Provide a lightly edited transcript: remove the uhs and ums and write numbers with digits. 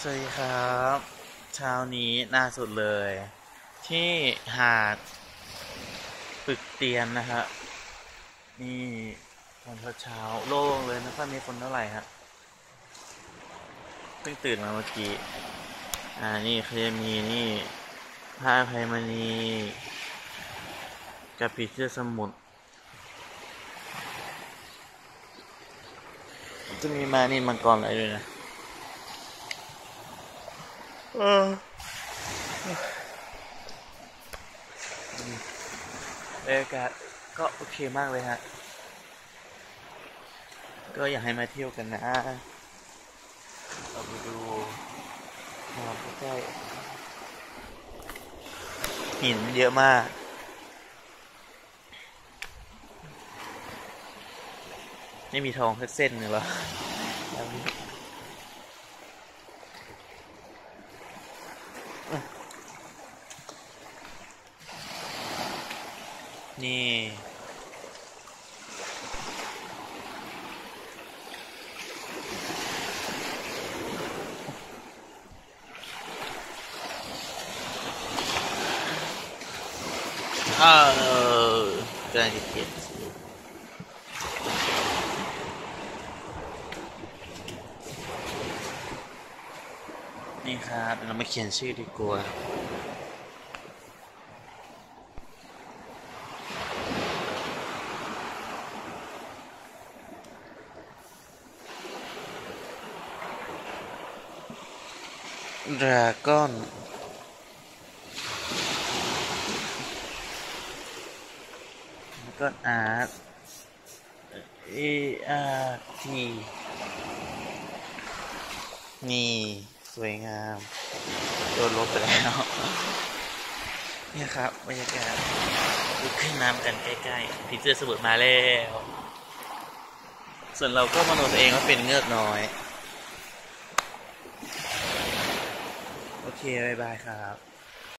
สวัสดีครับเช้านี้น่าสุดเลยที่หาดปึกเตียนนะฮะนี่ตอนเช้าโล่งเลยไม่ค่อยมีคนเท่าไหร่ฮะเพิ่งตื่นมาเมื่อกี้นี่เขาจะมีนี่ผ้าไพมณีกับผีเสื้อสมุทรจะมีมานี่มังกรอะไรด้วยนะบรรยากาศก็โอเคมากเลยฮะก็อยากให้มาเที่ยวกันนะเราไปดูหาดใกล้ๆหินเยอะมากไม่มีทองสักเส้นหนึ่งหรอนี่เออกำลังจะเขียนนี่ครับเรามาเขียนชื่อดีกว่าดราก้อนอาร์ตทีนี่สวยงามโดนลบไปแล้วเนี่ยครับบรรยากาศขึ้นน้ำกันใกล้ๆผีเสื้อสมุทรมาแล้วส่วนเราก็มโนตัวเองว่าเป็นเงือกน้อยโอเคบ๊ายบายครับ